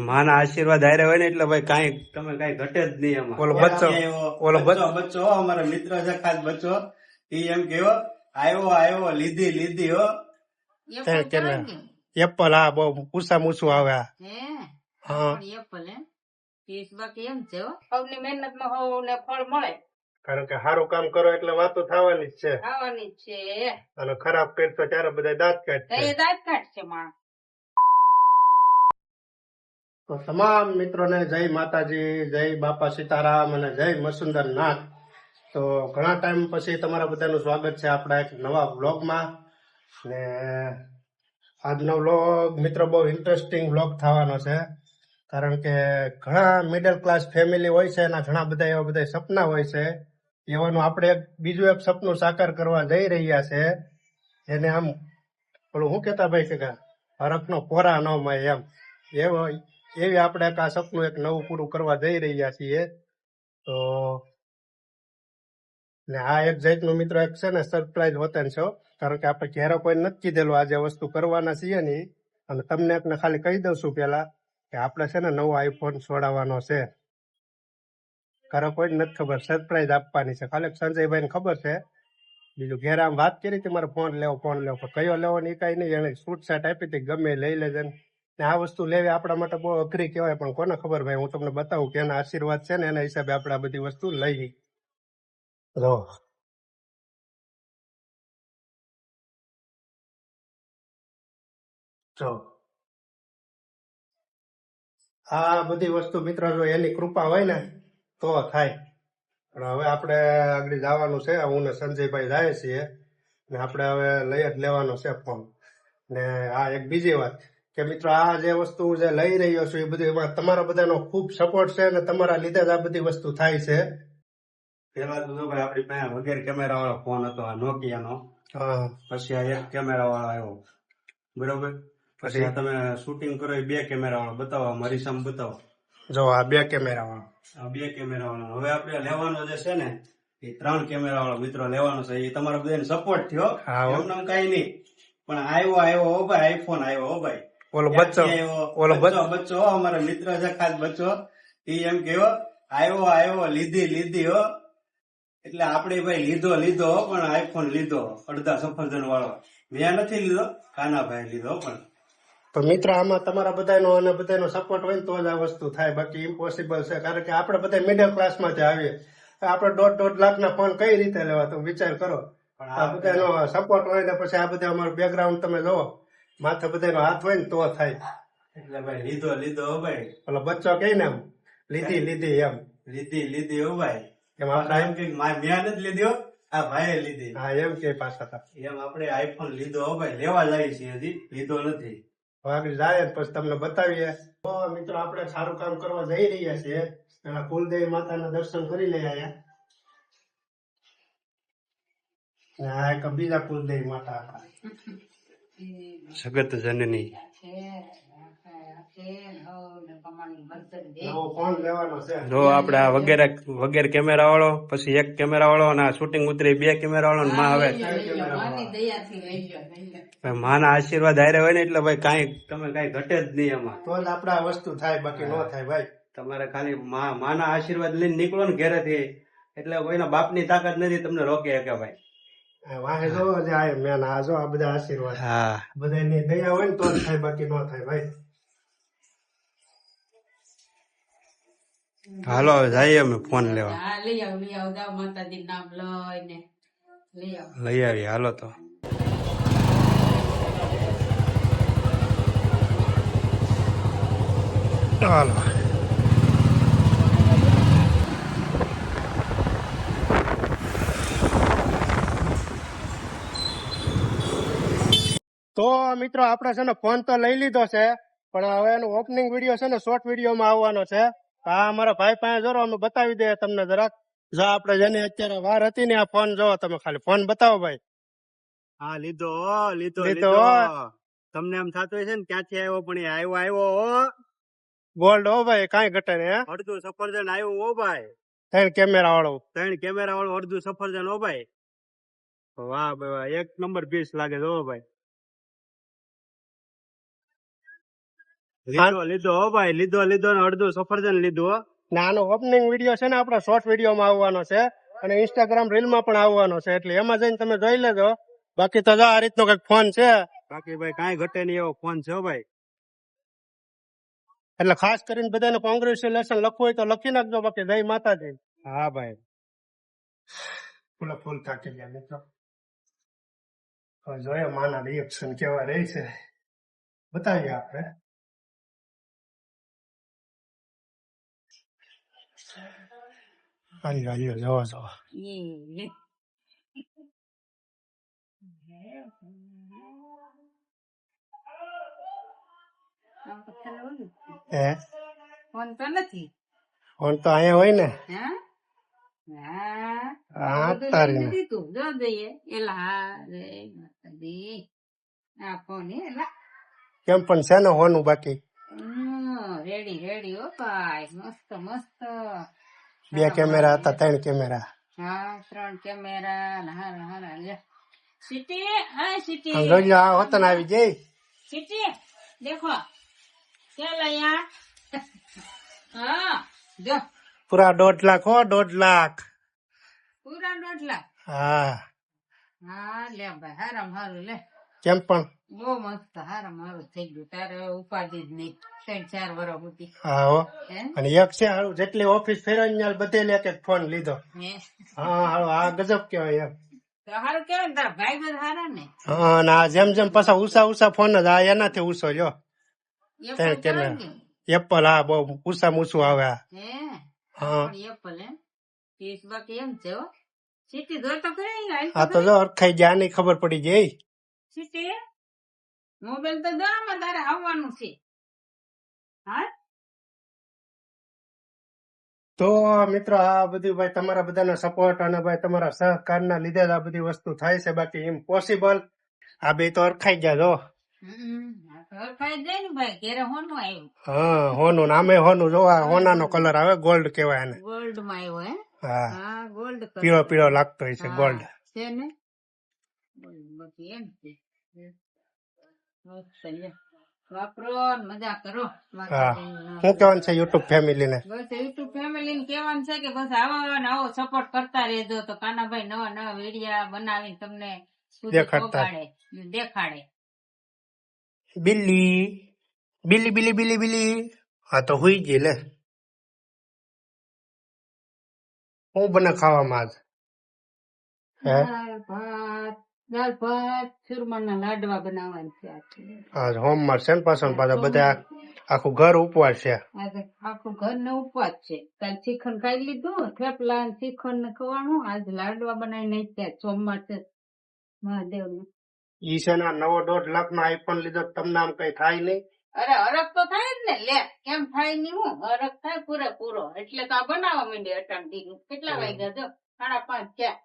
માના આશીર્વાદ હારે હોય ને એટલે ભાઈ કાંઈ તમે કાંઈ ઘટે જ નહીં એમાં. ઓલો બચ્ચો અમારો મિત્ર છે ખાસ બચ્ચો ઈ એમ કેવો આવ્યો લીધી લીધી હો એપલ. હા બહુ પૂછા મૂછું આવે. હા કારણ કે સારું કામ કરો એટલે વાતો થવાની જ છે અને ખરાબ કરતો ત્યારે બધા દાંત કાઢશે. તો તમામ મિત્રોને જય માતાજી, જય બાપા સીતારામ અને જય મસુંદર નાથ. તો ઘણા ટાઈમ પછી તમારા બધાનું સ્વાગત છે આપણા એક નવા વ્લોગમાં. ને આજનો વ્લોગ મિત્રો બહુ ઇન્ટરેસ્ટિંગ વ્લોગ થવાનો છે. કારણ કે ઘણા મિડલ ક્લાસ ફેમિલી હોય છે એના ઘણા બધા એવા બધા સપના હોય છે. એવાનું આપણે બીજું એક સપનું સાકાર કરવા જઈ રહ્યા છે. એને આમ પેલું શું કહેતા ભાઈ કે હરખનો પોરા ન મળે એમ એવી આપણે આ સપનું એક નવું પૂરું કરવા જઈ રહ્યા છીએ. તો ને આ એક જાતનું મિત્રો એક છે ને સરપ્રાઈઝ હોતન છો. કારણ કે આપણે ઘેરો કોઈ નથી કીધેલું આજે વસ્તુ કરવાના છીએ ને. અને તમને એકને ખાલી કહી દઉં છું પેલા કે આપણે છે ને નવો આઈફોન છોડાવવાનો છે. ઘરે કોઈ નથી ખબર, સરપ્રાઈઝ આપવાની છે. ખાલી સંજયભાઈ ને ખબર છે. બીજું ઘેર આમ વાત કરી હતી મારે ફોન લેવો પણ કયો લેવો ને એ કઈ નહીં. એને છૂટછાટ આપી હતી ગમે લઈ લેજે ને. આ વસ્તુ લેવી આપણા માટે બહુ અઘરી કહેવાય પણ કોને ખબર ભાઈ. હું તમને બતાવું કે એના આશીર્વાદ છે ને એના હિસાબે આપણે આ બધી વસ્તુ લઈ જો. આ બધી વસ્તુ મિત્રો જો એની કૃપા હોય ને તો થાય. પણ હવે આપણે આગળ જવાનું છે. હું ને સંજયભાઈ જાય છીએ ને આપણે હવે લઈ જ લેવાનો છે ફોન. ને આ એક બીજી વાત કે મિત્રો આ જે વસ્તુ જે લઈ રહ્યો છું એ બધી તમારા બધાનો ખૂબ સપોર્ટ છે અને તમારા લીધે જ આ બધી વસ્તુ થાય છે. પેલા તો ભાઈ આપડી પાસે વગેરે કેમેરા વાળો ફોન હતો આ નોકિયાનો. પછી આ એક કેમેરા વાળો આવ્યો બરોબર. પછી આ તમે શૂટિંગ કરો એ 2 કેમેરા વાળો બતાવો. મારી સામે બતાવો. જો આ 2 કેમેરા વાળો. આ 2 કેમેરા વાળો. હવે આપણે લેવાનો જે છે ને એ 3 કેમેરા વાળો મિત્રો લેવાનો છે. એ તમારા બધાને સપોર્ટ થયો એમને કઈ નહીં. પણ આવ્યો હો ભાઈ આઈફોન આવ્યો હો ભાઈ. ઓલો બચ્ચો અમારો મિત્ર છે ખાસ બચ્ચો ઈ એમ કેવો આવ્યો લીધી લીધી હો. એટલે આપણે ભાઈ લીધો પણ આઈફોન લીધો અડધા સફરજન વાળો. મેં નથી લીધો, કાનાભાઈ લીધો. પણ તો મિત્ર આમાં તમારા બધાનો અને બધાનો સપોર્ટ હોય તો જ આ વસ્તુ થાય. બાકી ઇમ્પોસિબલ છે. કારણ કે આપણે બધા મિડલ ક્લાસમાંથી આવીએ. આપણે 1.5 લાખના ફોન કઈ રીતે લેવા તો વિચાર કરો. પણ આ બધાનો સપોર્ટ હોય ને પછી આ બધા અમારું બેકગ્રાઉન્ડ તમે જોવો માથે બધાનો હાથ હોય ને તો થાય. એટલે ભાઈ લીધો હો ભાઈ. પેલો બચ્ચો કઈ ને એમ લીધી એમ લીધી હો ભાઈ. એમ આપણે એમ કે મેં નથી લીધી આ ભાઈ લીધી. હા એમ કે પાછા એમ આપણે આઈફોન લીધો હો ભાઈ. લેવા જાય છે હજી લીધો નથી. આગળ જાય પછી તમને બતાવીએ. તો મિત્રો આપણે સારું કામ કરવા જઈ રહ્યા છીએ. એના કુલદેવી માતાના દર્શન કરી લઈએ અહીંયા. એક બીજા કુલદેવી માતા હતા જગત જનની. જો આપડે આ વગેરે કેમેરા વાળો પછી 1 કેમેરા વાળો અને શૂટિંગ ઉતરી 2 કેમેરા વાળો માં આવે માના આશીર્વાદ હારે હોય ને એટલે ભાઈ કાંઈ તમે કાંઈ ઘટે જ નહીં એમાં. તો જ આપડે આ વસ્તુ થાય બાકી ન થાય ભાઈ. તમારે ખાલી માના આશીર્વાદ લઈને નીકળો ને ઘેરેથી એટલે કોઈના બાપની તાકાત નથી તમને રોકે કે ભાઈ. વાહે જો મેન આ જો આ બધા આશીર્વાદ. હા બધાની દયા હોય ને તો જ થાય બાકી ન થાય ભાઈ. હાલો હવે જઈએ અમે ફોન લેવા. લઈ આવીએ હાલો તો. હાલો તો મિત્રો આપણે છે ને ફોન તો લઈ લીધો છે પણ હવે એનો ઓપનિંગ વિડીયો છે ને શોર્ટ વિડીયોમાં આવવાનો છે. હા અમારા ભાઈ પાસે જરો અમે બતાવી દઈએ તમને જરાક. જો આપણે જેની અત્યારે વાર હતી ને આ ફોન જોવો તમે ખાલી ફોન બતાવો ભાઈ. હા લીધો. તમને એમ થતું હોય છે ને ક્યાંથી આવ્યો પણ એ આવ્યો ગોલ્ડ હો ભાઈ કાંઈ ઘટે ને. અડધું સફરજન આવ્યું હો ભાઈ. 3 કેમેરા વાળો અડધું સફરજન હો ભાઈ. વાહ ભાઈ 1 નંબર પીસ લાગે છે હો ભાઈ. લીધો હો ભાઈ, લીધો ને અડધું સફરજન લીધું હો. ને આનો ઓપનિંગ વિડીયો છે ને આપણા શોર્ટ વિડીયોમાં આવવાનો છે અને ઇન્સ્ટાગ્રામ રીલમાં પણ આવવાનો છે, એટલે એમાં જઈને તમે જોઈ લેજો. બાકી તો જો આ રીતનો કઈક ફોન છે, બાકી ભાઈ કાંઈ ઘટે નહીં એવો ફોન છે હો ભાઈ. એટલે ખાસ કરીને બધાને કોંગ્રેચ્યુલેશન લખવું હોય તો લખી નાખજો. બાકી જય માતાજી. હા ભાઈ. ફૂલ થાકી ગયા મિત્રો. હવે જોઈએ માના રિએક્શન કેવા રહે છે, બતાવીએ આપણે. હાલી જવા જવા. હે ફોન તો નથી. ફોન તો અહીંયા હોય ને. હા હા તારી ને. દીધું જો દઈએ એલા રે માતાજી. આ ફોન એલા કેમ પણ છે ને હોનું બાકી. રેડી હો ભાઈ, મસ્ત મસ્ત. 2 કેમેરા હતા, 3 કેમેરા. હા 3 કેમેરા. હારા લે. સિટી હા સિટી. આમ જોજો આ વતન આવી જઈ. સિટી દેખો ચાલ અહીંયા. હા જો પૂરા 1.5 લાખ હો, 1.5 લાખ. પૂરા 1.5 લાખ. હા હા લે ભાઈ, હારું લે. કેમ પણ. બહુ મસ્ત હારું થઈ ગયું. તારે ઉપાધિ જ નહીં 3-4 વર્ષ સુધી. હા હો. હે અને એક છે હારું, જેટલી ઓફિસ ફેરવી બધે એક એક ફોન લીધો. હે હા હારું, આ ગજબ કેવાય એમ. તો હારું કેવાય ને, તારા ભાઈ બધા હારા ને. હા અને આ જેમ પાછા ઉષા ફોન જ આ એનાથી ઉષો લ્યો. એ 3 પણ કેમેરા. કેવાય ને. એપલ હા બહુ ઉષામાં ઊંચું આવે આ. હે હા પણ એપલ હે પીસ બાકી એમ છે હો. સિટી જોઈ તો કરી આ તો જો અરખાઈ ગયા, આની ખબર પડી ગઈ. સિટી મોબાઈલ તો દવામાં તારે આવવાનું છે. હા તો મિત્રો આ બધું ભાઈ તમારા બધાનો સપોર્ટ અને ભાઈ તમારા સહકારના લીધે જ આ બધી વસ્તુ થાય છે. બાકી ઇમ્પોસિબલ. આ બે તો અરખાઈ ગયા જો. ખાઈ જાય ને ભાઈ, ઘેરે હોનું આવ્યું. હા હોનું નામે હોનું જો, આ હોનાનો કલર આવે, ગોલ્ડ કહેવાય એને. ગોલ્ડ માં આવ્યો હે. હા હા ગોલ્ડ પીળો લાગતો હોય છે ગોલ્ડ. છે ને બાકી એમ છે. મસ્ત લે. વાપરો ને મજા કરો. હા શું કહેવાનું છે યુટ્યુબ ફેમિલી ને. બસ યુટ્યુબ ફેમિલી ને કેવાનું છે કે બસ આવો ને આવો સપોર્ટ કરતા રહેજો, તો કાનાભાઈ નવા વિડીયા બનાવીને તમને સુધી દેખાડતા. દેખાડે. બિલ્લી. હા તો હુઈ ગઈ લે. હું બને ખાવામાં આજ. હે દાળ ભાત ચૂરમાના લાડવા બનાવવાના છે આજે. આજ હોમવાર છે ને પાછળ પાછા બધા આખું ઘર ઉપવાસ છે. આજે આખું ઘર ને ઉપવાસ છે. કાલ શ્રીખંડ ખાઈ લીધું, થેપલા ને શ્રીખંડ ને ખવાનું. આજે લાડવા બનાવી નાખ્યા. સોમવાર છે મહાદેવ નું. ઈ છે ને 9.5 લાખ નો આઈફોન લીધો, તમને આમ કઈ થાય નહીં. અરે હરખ તો થાય જ ને લે, કેમ થાય નહીં? હું હરખ થાય પૂરેપૂરો. એટલે તો આ બનાવવા માંડે અટાણથી. કેટલા વાગ્યા જો 5:30 થયા.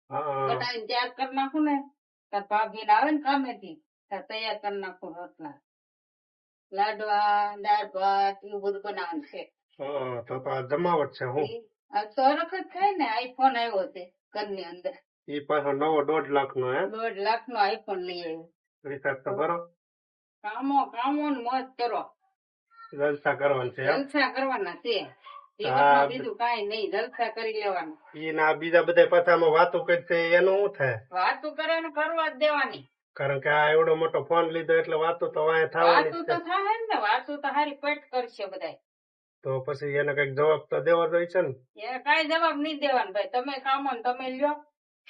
હા બનાવીને તૈયાર કરી નાખું ને, તાર ભાભી આવે ને કામેથી તાર તૈયાર કરી નાખું. રોટલા લાડવા દાળ ભાત એવું બધું બનાવવાનું છે. તો આ જમાવટ છે. હું આ તો હરખ જ થાય ને. આઈફોન આવ્યો છે ઘરની અંદર. ઈ પાછો 9.5 લાખ નો. હે 1.5 લાખ નો આઈફોન લઈ આવ્યો. રિચાર્જ તો કરો, કામો ને મોજ કરો. જલસા કરવાનું છે. જલસા કરવાના છે. જીવનમાં બીજું કાંઈ નહીં, જલસા કરી લેવાના. ઈ ના બીજા બધા પાછામાં વાતો કરશે એનું શું થાય? વાતું કરે ને કરવા જ દેવાની. કારણ કે આ એવડો મોટો ફોન લીધો એટલે વાતો તો વાંહે થવાની વાતું જ તો છે. થાય ને, વાતું તો હારી પેટ કરશે બધા. તો પછી એને કઈક જવાબ તો દેવો જોઈએ છે ને. એ કાંઈ જવાબ નહીં દેવાનો ભાઈ. તમે કામો ને તમે લ્યો.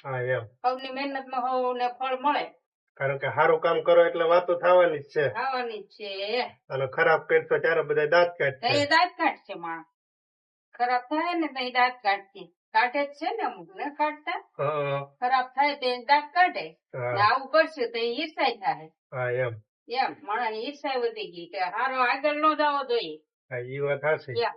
હા એમ. સૌની મહેનત માં સૌને ફળ મળે. કારણ કે સારું કામ કરો એટલે વાતો થવાની જ છે. ખાવાની જ છે. અને ખરાબ કરતો ત્યારે બધા દાંત તો કાઢશે. એ દાંત કાઢશે માણસ. ખરાબ થાય ને તો એ દાંત કાઢશે. કાઢે જ છે ને, અમુક ને કાઢતા. હા ખરાબ થાય તો એ દાંત કાઢે. હા. ને આવું કરશે તો એ ઈર્ષાય થાય. હા એમ. એમ માણસ ની ઈર્ષા વધી ગઈ કે હારો આગળ નો જવો જોઈએ. હા ઈ વાત હાચી. એમ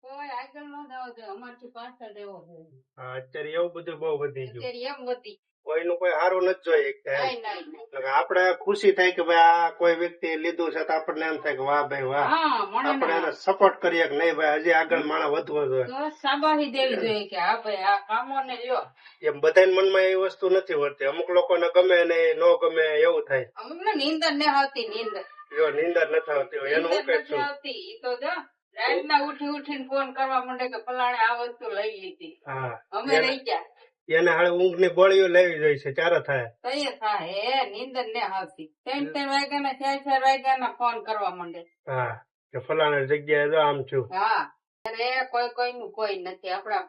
કોઈ આગળ ન જવો જોઈએ, અમારથી પાછળ રહેવો જોઈએ. હા, અત્યારે એવું બધું બહુ વધી ગયું. અત્યારે એમ વધી કોઈનું કોઈ સારું નથી જોઈએ એક ટાઈમ. કાંઈ નહીં. એટલે આપણે ખુશી થાય કે ભાઈ આ કોઈ વ્યક્તિ લીધું છે તો આપણને એમ થાય કે વાહ ભાઈ વાહ, હા, મને આપણે ના. એને સપોર્ટ કરીએ કે નહીં ભાઈ હજી આગળ માણસ વધવો જોઈએ. તો શાબાશી દેવી જોઈએ કે હા ભાઈ આ કામો ને લ્યો. એમ બધાના મનમાં એ વસ્તુ નથી હોતી. અમુક લોકોને ગમે ને ન ગમે એવું થાય. અમુક ને નીંદર ન આવતી, નીંદર જો નીંદર નથી આવતી હોય એનું હું નીંદર નથી કહીશું. આવતી. ઈ તો જો રાતના ઉઠીને ફોન કરવા માંડે કે ફલાણે આ વસ્તુ લઈ લીધી, હા, અમે રહી ગયા. એને હાલ ઊંઘ ની ગોળીઓ લેવી જોઈએ છે ત્યારે થાય. તૈયાર થાય એ નીંદર ને આવતી. 3 વાગ્યા ના 4 વાગ્યા ના ફોન કરવા માંડે. હા, કે ફલાણા જગ્યાએ જો આમ છું. હા, અરે કોઈ નું કોઈ નથી. આપડા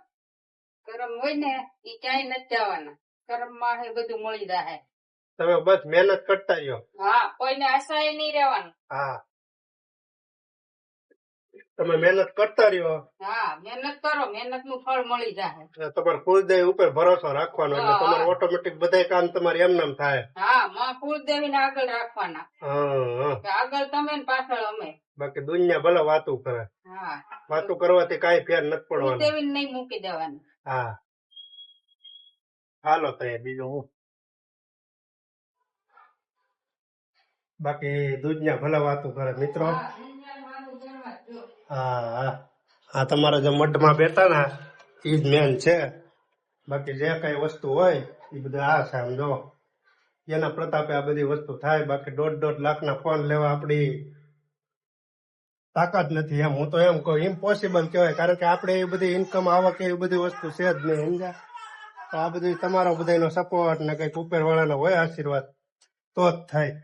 કરમ હોય ને ઈ ક્યાંય નથી જવાના. કરમ માં હે બધું મળી જાય. તમે બસ મહેનત કરતા રહ્યો. હા, કોઈને આશાએ નહીં રહેવાનું. હા, તમે મહેનત કરતા રહ્યો. હા, મહેનત કરો, મહેનત નું ફળ મળી જાય. એટલે તમારે કુળદેવ ઉપર ભરોસો રાખવાનો એટલે હા. તમારે ઓટોમેટિક બધા કામ તમારે એમ થાય. હા, માં કુળદેવી ને આગળ રાખવાના. હા, કે આગળ તમે ને પાછળ અમે. બાકી દુનિયા ભલે વાતું કરે. હા, વાતું કરવાથી કાંઈ ફેર નથી પડવાનું. કુળદેવી ને નહીં મૂકી દેવાની. હા, હાલો તો બીજું હું. બાકી દુનિયા ભલે વાતું કરે મિત્રો. હા, દુનિયાનું વાતું કરવા જ જો. હા, આ તમારા જે મઢમાં બેઠા ને એ જ મેન છે. બાકી જે કઈ વસ્તુ હોય એ બધું આ છે આમ જો એના પ્રતાપે આ બધી વસ્તુ થાય. બાકી 1.5 લાખના ફોન લેવા આપણી તાકાત નથી. એમ હું તો એમ કહું ઇમ્પોસિબલ કહેવાય. કારણ કે આપણે એ બધી ઇન્કમ આવક એવી બધી વસ્તુ છે જ નહીં. સમજ્યા? તો આ બધું તમારો બધાનો સપોર્ટ ને કઈક ઉપરવાળાનો હોય આશીર્વાદ તો જ થાય.